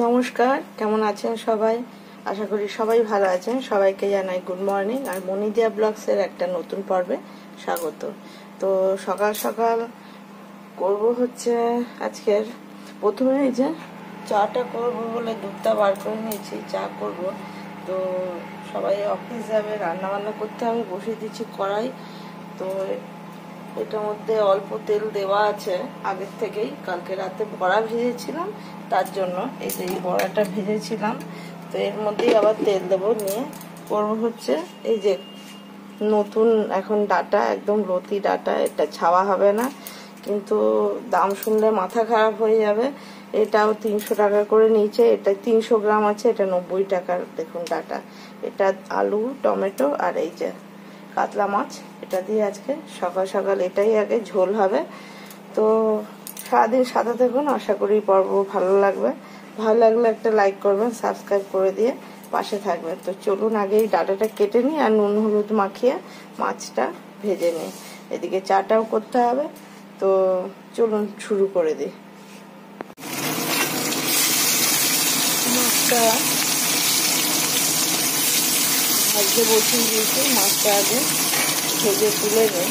নমস্কার, কেমন আছেন সবাই? আশা করি সবাই ভালো আছেন। সবাইকে জানাই গুড মর্নিং আর মনিদিয়া ব্লগসের একটা নতুন পর্বে স্বাগত। তো সকাল সকাল করব হচ্ছে আজকের প্রথমে এই যে চাটা করব বলে দুধটা বার করে নিয়েছি, চা করব। তো সবাই অফিস যাবে, রান্না বান্না করতে হবে, বসিয়ে দিচ্ছি কড়াই। তো এটার মধ্যে অল্প তেল দেওয়া আছে আগের থেকেই, কালকে রাতে বড়া ভেজেছিলাম, তার জন্য এই যে এই বড়াটা ভেজেছিলাম। তো এর মধ্যেই আবার তেল দেবো, নিয়ে করবো হচ্ছে এই যে নতুন এখন ডাটা, একদম লতি ডাটা, এটা ছাওয়া হবে না, কিন্তু দাম শুনলে মাথা খারাপ হয়ে যাবে। এটাও 300 টাকা করে নিয়েছে, এটা 300 গ্রাম আছে, এটা 90 টাকার। দেখুন ডাটা, এটা আলু, টমেটো আর এই যে কাতলা মাছ, এটা দিয়ে আজকে সকাল সকাল এটাই আগে ঝোল হবে। তো সারাদিন সাথে থাকুন, আশা করি পর্ব ভালো লাগবে। ভালো লাগলে একটা লাইক করবেন, সাবস্ক্রাইব করে দিয়ে পাশে থাকবেন। তো চলুন আগে এই ডাটাটা কেটে নিই আর নুন হলুদ মাখিয়ে মাছটা ভেজে নিই। এদিকে চাটাও করতে হবে, তো চলুন শুরু করে দিই। মাছটা ভাজতে বসিয়ে দিয়েছি, মাছটা আগে ভেজে তুলে নিই।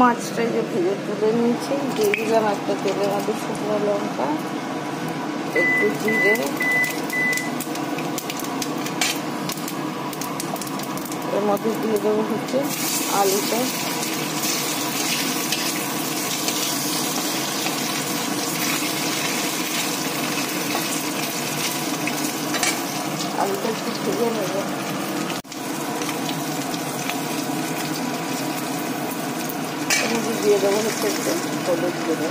মাছটা যে ভেজে তুলে নিয়েছি, দিয়ে দিলাম একটা তেলের মধ্যে শুকনো লঙ্কা, একটু জিরে, এর মধ্যে দিয়ে দেবো হচ্ছে আলুটা। আলুটা একটু ভেজে নেব। এর মধ্যে দিয়ে দেবো হচ্ছে একটু হলুদ গুঁড়ো,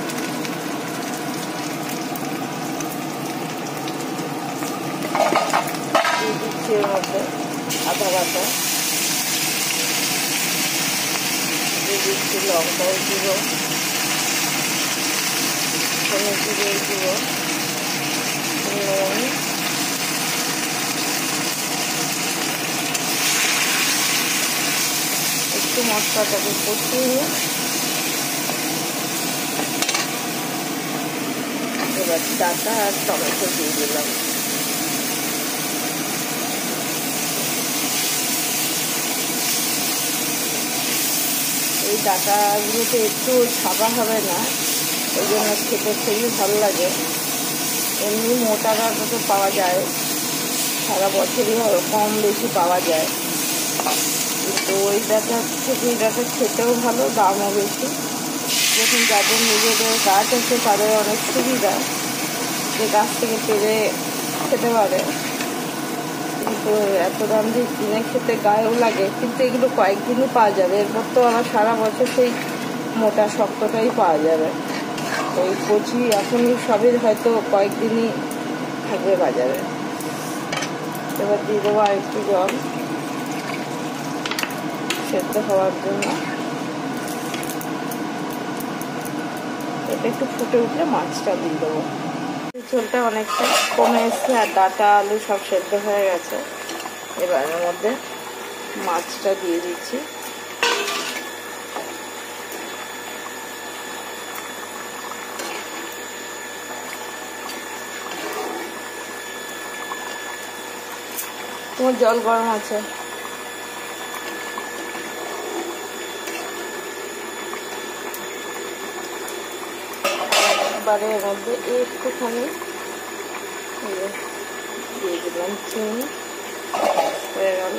দিয়ে দিচ্ছি এর মধ্যে আদা বাটা, দিয়ে দিচ্ছি লঙ্কার গুঁড়ো, ধনে জিরের গুঁড়ো, নুন, একটু মশলাটাকে কষিয়ে এবার ডাটা আর টমেটো দিয়ে দিলাম। এই ডাটাগুলোতে একটু ছাপা হবে না, ওই জন্য খেতে খুবই ভালো লাগে। এমনি মোটা ডাটা তো পাওয়া যায়, সারা বছরই কম বেশি পাওয়া যায়, কিন্তু ওই ডাটা থেকে এই ডাটা খেতেও ভালো, দামও বেশি। যখন যাদের নিজেদের গাছ আছে তাদের অনেক সুবিধা, যে গাছ থেকে পেরে খেতে পারে, কিন্তু এত দাম দিয়ে কিনে খেতে গায়েও লাগে। কিন্তু এগুলো কয়েকদিনই পাওয়া যাবে, এরপর তো আবার সারা বছর সেই মোটা শক্তটাই পাওয়া যাবে। ওই কচি এখনই সবই হয়তো কয়েকদিনই থাকবে বাজারে। এবার দিয়ে দেবো আর একটু জল সেদ্ধ হওয়ার জন্য। এটা একটু ফুটে উঠলে মাছটা দিয়ে দেবো। ঝোলটা অনেকটা কমে এসছে আর ডাটা আলু সব সেদ্ধ হয়ে গেছে। এবার এর মধ্যে মাছটা দিয়ে দিচ্ছি। তোমার জল গরম আছে, এবারে এর মধ্যে একটুখানি দিয়ে দিলাম চিনি, হয়ে গেল।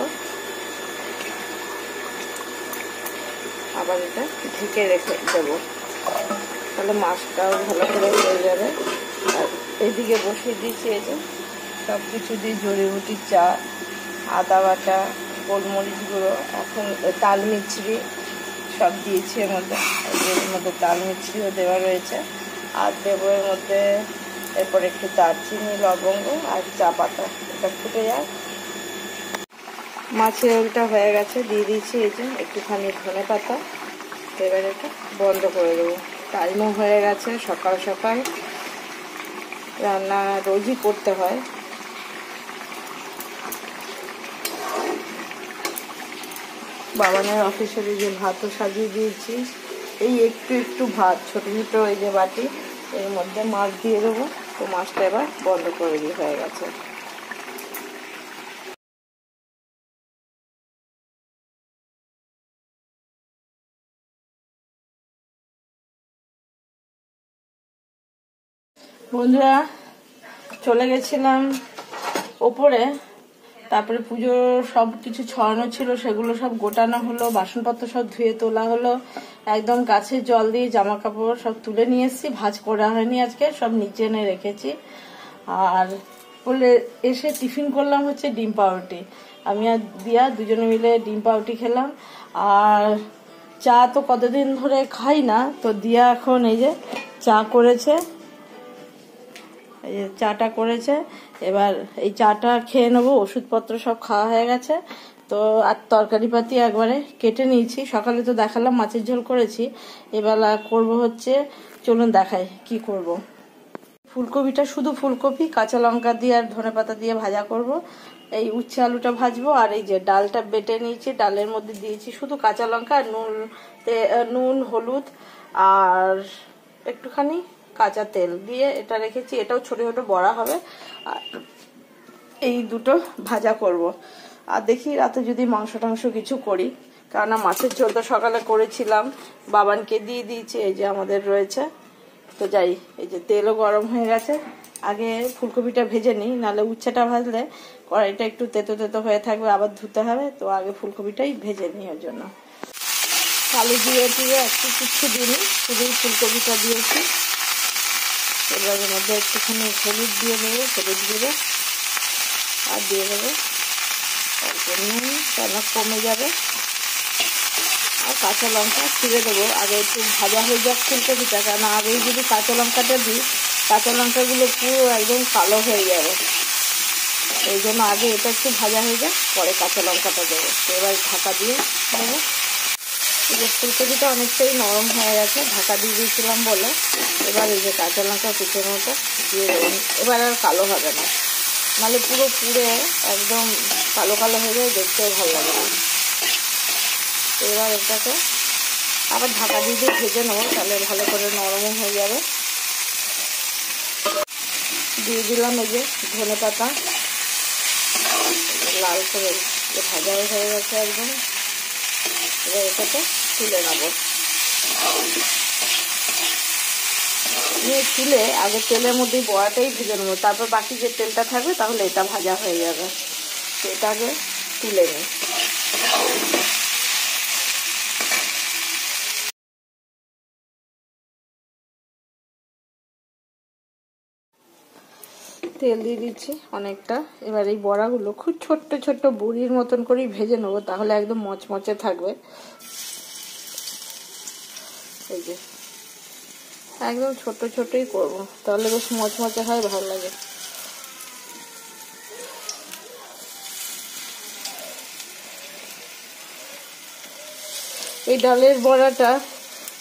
আবার এটা ঢেকে রেখে দেবো, তাহলে মাছটাও ভালো করে হয়ে যাবে। আর এদিকে বসিয়ে দিয়েছি এই যে সব কিছু দিয়ে জড়িবুটির চা, আদা বাটা, গোলমরিচ গুঁড়ো, এখন তাল মিছরি সব দিয়েছি এর মধ্যে। এর মধ্যে তাল মিছরিও দেওয়া রয়েছে, আর দেবো এর মধ্যে এরপর একটু দারচিনি, লবঙ্গ আর চা পাতা। এটা ফুটে যায়। মাছের ঝোলটা হয়ে গেছে, দিয়ে দিয়েছি এই যে একটুখানি ধনে পাতা। এবার এটা বন্ধ করে দেবো। টাইমও হয়ে গেছে, সকাল সকাল রান্না রোজই করতে হয়। বাবানের অফিসের যে ভাতও সাজিয়ে দিয়েছি, এই একটু একটু ভাত ছোট ছোট এই যে বাটি, এর মধ্যে মাছ দিয়ে দেবো। তো মাছটা এবার বন্ধ করে দিয়ে হয়ে গেছে। বন্ধুরা, চলে গেছিলাম ওপরে, তারপরে পুজোর সব কিছু ছড়ানো ছিল সেগুলো সব গোটানো হলো, বাসনপত্র সব ধুয়ে তোলা হলো, একদম গাছে জল দিয়ে জামা কাপড় সব তুলে নিয়ে এসেছি। ভাঁজ করা হয়নি আজকে, সব নিচে এনে রেখেছি। আর বলে এসে টিফিন করলাম হচ্ছে ডিম পাউরুটি। আমি আর দিয়া দুজনে মিলে ডিম পাউরুটি খেলাম। আর চা তো কতদিন ধরে খাই না, তো দিয়া এখন এই যে চা করেছে, এই যে চাটা করেছে। এবার এই চাটা খেয়ে নেবো, ওষুধপত্র সব খাওয়া হয়ে গেছে। তো আর তরকারি পাতি একবারে কেটে নিয়েছি। সকালে তো দেখালাম মাছের ঝোল করেছি, এবেলা করব হচ্ছে, চলুন দেখাই কি করব। ফুলকপিটা শুধু ফুলকপি, কাঁচা লঙ্কা দিয়ে আর ধনেপাতা দিয়ে ভাজা করব। এই উচ্ছে আলুটা ভাজবো। আর এই যে ডালটা বেটে নিয়েছি, ডালের মধ্যে দিয়েছি শুধু কাঁচা লঙ্কা আর নুন হলুদ আর একটুখানি কাঁচা তেল দিয়ে এটা রেখেছি। এটাও ছোট ছোট বড়া হবে। আর এই দুটো ভাজা করব। আর দেখি রাতে যদি মাংস টাংস কিছু করি, কেননা মাছের ঝোল তো সকালে করেছিলাম, বাবানকে দিয়ে দিয়েছি, এই যে আমাদের রয়েছে। তো যাই, এই যে তেলও গরম হয়ে গেছে। আগে ফুলকপিটা ভেজে নিই, নাহলে উচ্ছেটা ভাজলে কড়াইটা একটু তেতো তেতো হয়ে থাকবে, আবার ধুতে হবে। তো আগে ফুলকপিটাই ভেজে নিই। ওর জন্য আলু দিয়ে একটু কিচ্ছু দিইনি, শুধু ফুলকপিটা দিয়েছি। এবার এর মধ্যে একটুখানি হলুদ দিয়ে দেবো, হলুদ দিয়ে আর দিয়ে দেবো অল্প নুন, কেন কমে যাবে। আর কাঁচা লঙ্কা ছিঁড়ে দেবো। আগে একটু ভাজা হয়ে যাক ফুলকপিটা, কেন আগেই যদি কাঁচা লঙ্কাটা দিই, কাঁচা লঙ্কাগুলো পুরো একদম কালো হয়ে যাবে। এই জন্য আগে এটা একটু ভাজা হয়ে যাক, পরে কাঁচা লঙ্কাটা দেবো। তো এবার ঢাকা দিয়ে দেবো। এই যে ফুলকপিটা অনেকটাই নরম হয়ে গেছে, ঢাকা দিয়ে দিয়েছিলাম বলে। এবার এই যে কাঁচা লঙ্কা কুচোনোটা দিয়ে দেবো। এবার আর কালো হবে না, নাহলে পুরো পুড়ে একদম কালো কালো হয়ে যায়, দেখতেও ভালো লাগে না। এবার এটাকে আবার ঢাকা দিয়ে ভেজে নেবো, তাহলে ভালো করে নরমও হয়ে যাবে। দিয়ে দিলাম এই যে ধনে পাতা, লাল করে ভাজা হয়ে গেছে একদম। এবার এটাকে তুলে নেবো। তুলে আগে তেলের মধ্যে বড়াটাই ভেজে নেবো, তারপর বাকি যে তেলটা থাকবে তাহলে এটা ভাজা হয়ে যাবে। তো এটা আগে তুলে নিই। তেল দিয়ে দিচ্ছি অনেকটা। এবার এই বড়াগুলো খুব ছোট্ট ছোট্ট বড়ির মতন করেই ভেজে নেবো, তাহলে একদম মচমচে থাকবে। এই যে একদম ছোট ছোটই করব, তাহলে বেশ মচমচে হয়, ভালো লাগে। এই ডালের বড়াটা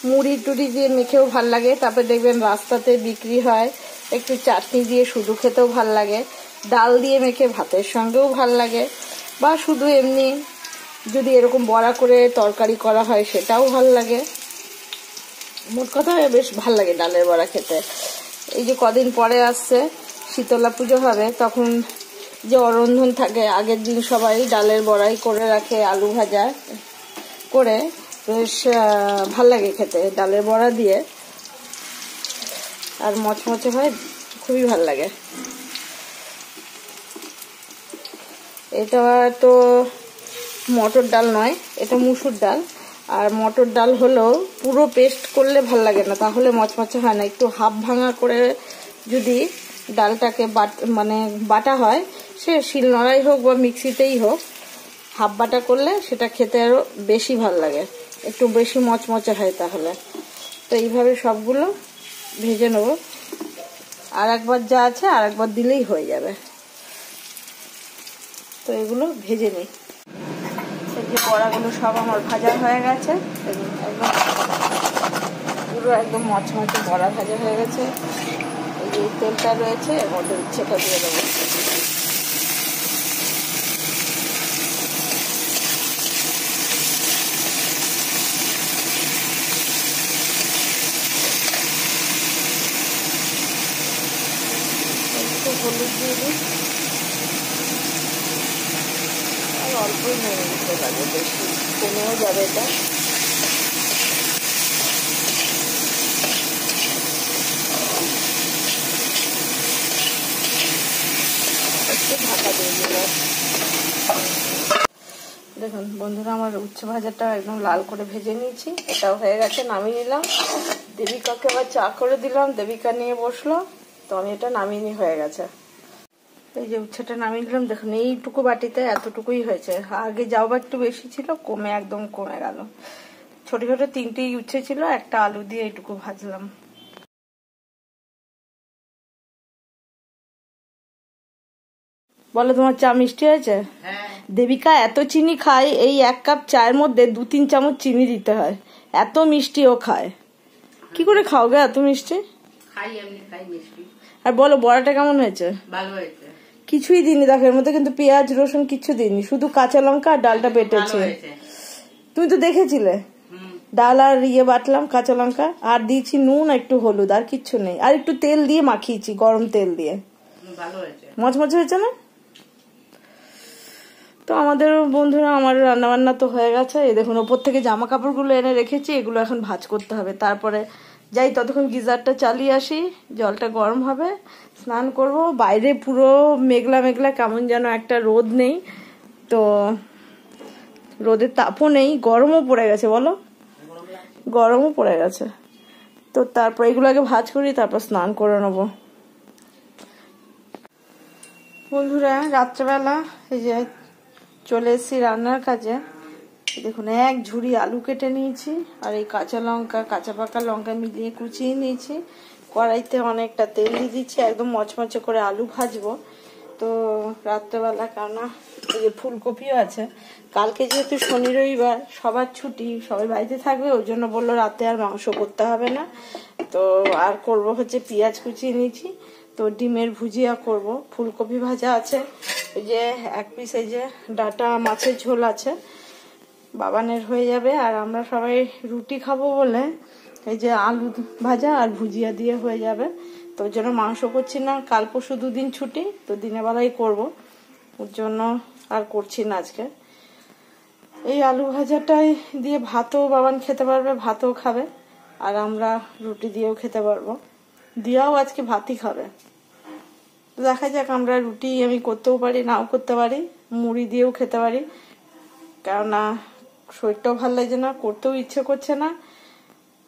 মুড়ি টুড়ি দিয়ে মেখেও ভাল লাগে। তারপরে দেখবেন রাস্তাতে বিক্রি হয়, একটু চাটনি দিয়ে শুধু খেতেও ভাল লাগে। ডাল দিয়ে মেখে ভাতের সঙ্গেও ভাল লাগে, বা শুধু এমনি যদি এরকম বড়া করে তরকারি করা হয় সেটাও ভাল লাগে। মোট কথা বেশ ভাল লাগে ডালের বড়া খেতে। এই যে কদিন পরে আসছে শীতলা পুজো হবে, তখন যে অরন্ধন থাকে, আগের দিন সবাই ডালের বড়াই করে রাখে, আলু ভাজা করে, বেশ ভাল লাগে খেতে ডালের বড়া দিয়ে। আর মচমচে হয়, খুবই ভাল লাগে। এটা তো মটর ডাল নয়, এটা মুসুর ডাল। আর মটর ডাল হলেও পুরো পেস্ট করলে ভাল লাগে না, তাহলে মচমচে হয় না। একটু হাফ ভাঙা করে যদি ডালটাকে মানে বাটা হয়, সে শিলনোড়াই হোক বা মিক্সিতেই হোক, হাফ বাটা করলে সেটা খেতে আরো বেশি ভাল লাগে, একটু বেশি মচমচে হয় তাহলে। তো এইভাবে সবগুলো ভেজে নেব। আর একবার যা আছে আর একবার দিলেই হয়ে যাবে। তো এগুলো ভেজে নিই। এই যে বড়াগুলো সব আমার ভাজা হয়ে গেছে, একদম পুরো একদম মচমচে বড়া ভাজা হয়ে গেছে। এই যে তেলটা রয়েছে, এর মধ্যে উচ্ছেটা দিয়ে দেবো। হলুদ দিয়ে দিই, আর অল্পই নুন দিতে লাগে, বেশি কমেও যাবে এটা। একটু ঢাকা দিয়ে দিলাম। দেখুন বন্ধুরা, আমার উচ্ছে ভাজাটা একদম লাল করে ভেজে নিয়েছি, এটাও হয়ে গেছে, নামিয়ে নিলাম। দেবিকাকে আবার চা করে দিলাম, দেবিকা নিয়ে বসলো, তো আমি এটা নামিয়ে নিয়ে হয়ে গেছে। এই যে উচ্ছেটা নামিয়ে দিলাম, দেখুন এইটুকু বাটিতে এতটুকুই হয়েছে। আগে যাও বা একটু বেশি ছিল, কমে একদম কমে গেল। ছোট ছোট 3টেই উচ্ছে ছিল, একটা আলু দিয়ে এইটুকু ভাজলাম। বলো, তোমার চা মিষ্টি হয়েছে? দেবিকা এত চিনি খায়, এই 1 কাপ চায়ের মধ্যে 2-3 চামচ চিনি দিতে হয়, এত মিষ্টি ও খায়। কি করে খাও গে এত মিষ্টি? আর বলো, বড়াটা কেমন হয়েছে? ভালো হয়েছে। কিছুই দিইনি, দেখো এর মধ্যে কিন্তু পেঁয়াজ রসুন কিছু দিইনি, শুধু কাঁচা লঙ্কা আর ডালটা বেটেছি। তুমি তো দেখেছিলে, ডাল আর বাটলাম, কাঁচা লঙ্কা আর দিয়েছি নুন, একটু হলুদ, আর কিচ্ছু নেই। আর একটু তেল দিয়ে মাখিয়েছি, গরম তেল দিয়ে। মচমচে হয়েছে না? তো আমাদের বন্ধুরা, আমার রান্নাবান্না তো হয়ে গেছে। এই দেখুন, ওপর থেকে জামা কাপড়গুলো এনে রেখেছি, এগুলো এখন ভাঁজ করতে হবে। তারপরে যাই, ততক্ষণ গিজারটা চালিয়ে আসি, জলটা গরম হবে, স্নান করব। বাইরে পুরো মেঘলা মেঘলা, কেমন যেন একটা, রোদ নেই, তো রোদের তাপও নেই, গরমও পড়ে গেছে। বলো, গরমও পড়ে গেছে। তো তারপর এগুলো আগে ভাঁজ করি, তারপর স্নান করে নেবো। বন্ধুরা, রাত্রেবেলা এই যে চলে এসেছি রান্নার কাজে। দেখুন, 1 ঝুড়ি আলু কেটে নিয়েছি, আর এই কাঁচা লঙ্কা, কাঁচা পাকা লঙ্কা মিলিয়ে কুচিয়ে নিয়েছি। কড়াইতে অনেকটা তেল দিয়ে দিচ্ছি, একদম মচমচে করে আলু ভাজবো। তো রাত্রেবেলা, কেননা এই যে ফুলকপিও আছে, কালকে যেহেতু শনি রবিবার সবার ছুটি, সবাই বাড়িতে থাকবে, ওই জন্য বললো রাতে আর মাংস করতে হবে না। তো আর করব হচ্ছে, পেঁয়াজ কুচিয়ে নিয়েছি, তো ডিমের ভুজিয়া করব, ফুলকপি ভাজা আছে, এই যে 1 পিস এই যে ডাটা মাছের ঝোল আছে, বাবানের হয়ে যাবে। আর আমরা সবাই রুটি খাবো বলে এই যে আলু ভাজা আর ভুজিয়া দিয়ে হয়ে যাবে। তো ওর জন্য মাংস করছি না, কাল পরশু 2 দিন ছুটি, তো দিনের বেলায় করবো, ওর জন্য আর করছি না আজকে। এই আলু ভাজাটাই দিয়ে ভাতও বাবান খেতে পারবে, ভাতও খাবে, আর আমরা রুটি দিয়েও খেতে পারবো। দিয়াও আজকে ভাতই খাবে। তো দেখা যাক, আমরা রুটি আমি করতেও পারি, নাও করতে পারি, মুড়ি দিয়েও খেতে পারি, কেননা শরীরটাও ভালো লাগছে না, করতেও ইচ্ছে করছে না।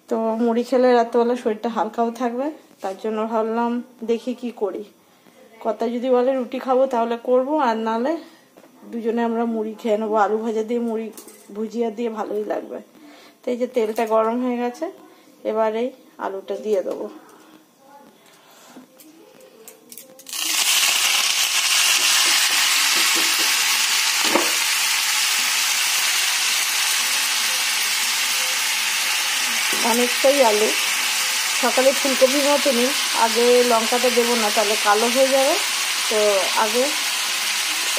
তো মুড়ি খেলে রাত্রেবেলা শরীরটা হালকাও থাকবে, তার জন্য ভাবলাম দেখি কি করি। কথা যদি বলে রুটি খাবো তাহলে করব, আর নালে দুজনে আমরা মুড়ি খেয়ে নেবো, আলু ভাজা দিয়ে মুড়ি ভুজিয়া দিয়ে ভালোই লাগবে। তো এই যে তেলটা গরম হয়ে গেছে, এবারে আলুটা দিয়ে দেবো। অনেকটাই আলু, সকালে ফুলকপির মতনই, আগে লঙ্কাটা দেবো না, তাহলে কালো হয়ে যাবে। তো আগে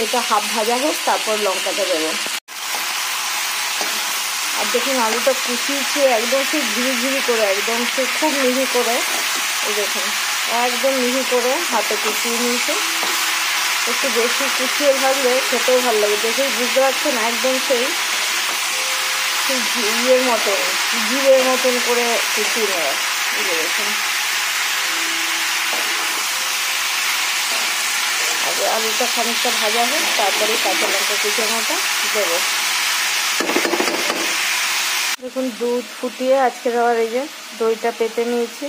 এটা হাফ ভাজা হোক, তারপর লঙ্কাটা দেবো। আর দেখুন, আলুটা কুচিয়েছি একদম সেই ঝিরি করে, একদম সে খুব মিহি করে, এই দেখুন একদম মিহি করে হাতে কুচিয়ে নিয়েছে। একটু বেশি কুচিয়ে ভাজলে খেতেও ভালো লাগে, দেখেই বুঝতে পারছেন, একদম সেই ইয়ের মতন, জিরের মতন করে কুচিয়ে নেওয়া। এই দেখুন, আগে আলুটা খানিকটা ভাজা হোক, তারপরে কাঁচা লঙ্কা কুচানোটা দেবো। দেখুন, দুধ ফুটিয়ে আজকে আবার এই যে দইটা পেতে নিয়েছি,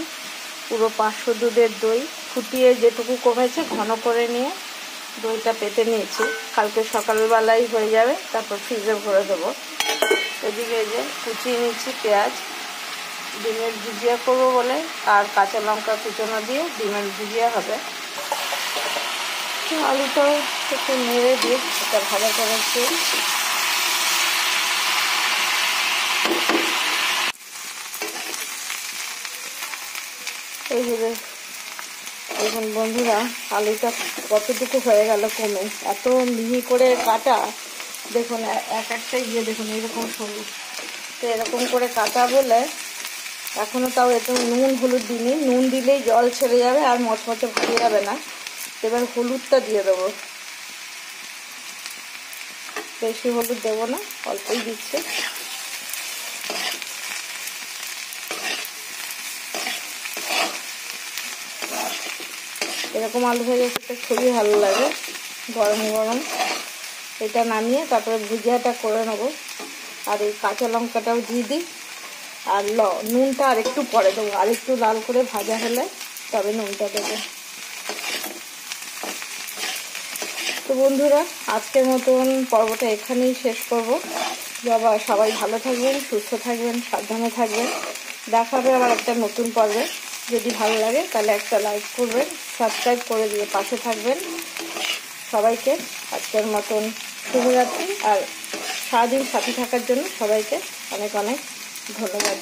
পুরো 500 দুধের দই ফুটিয়ে যেটুকু কমেছে ঘন করে নিয়ে দইটা পেতে নিয়েছি, কালকে সকালবেলাই হয়ে যাবে, তারপর ফ্রিজে ভরে দেবো। এদিকে এই যে কুচিয়ে নিচ্ছি পেঁয়াজ, ডিমের ভুজিয়া করবো বলে, আর কাঁচা লঙ্কা কুচনো দিয়ে ডিমের ভুজিয়া হবে। আলুটাও একটু নেড়ে দিয়ে এটা ভালো করেছি। এই যে দেখুন বন্ধুরা, আলুটা কতটুকু হয়ে গেল কমে, এত মিহি করে কাটা। দেখুন এক একটা দেখুন এরকম সরু, তো এরকম করে কাটা বলে এখনো তাও এত নুন হলুদ দিইনি, নুন দিলেই জল ছেড়ে যাবে আর মচমচে ভাজা যাবে না। এবার হলুদটা দিয়ে দেবো, বেশি হলুদ দেবো না, অল্পই দিচ্ছে। এরকম আলু ভাজা খেতে খুবই ভালো লাগে গরম গরম। এটা নামিয়ে তারপরে ভুজিয়াটা করে নেবো। আর এই কাঁচা লঙ্কাটাও দিয়ে দিই। আর নুনটা আর একটু পরে দেবো, আর একটু লাল করে ভাজা হলে তবে নুনটা দেবো। তো বন্ধুরা, আজকের মতন পর্বটা এখানেই শেষ করব। সবাই ভালো থাকবেন, সুস্থ থাকবেন, সাবধানে থাকবেন। দেখা হবে আবার একটা নতুন পর্বে। যদি ভালো লাগে তাহলে একটা লাইক করবেন, সাবস্ক্রাইব করে দিয়ে পাশে থাকবেন। সবাইকে আজকের মতন শুভরাত্রি। আর সারাদিন সাথে থাকার জন্য সবাইকে অনেক অনেক ধন্যবাদ।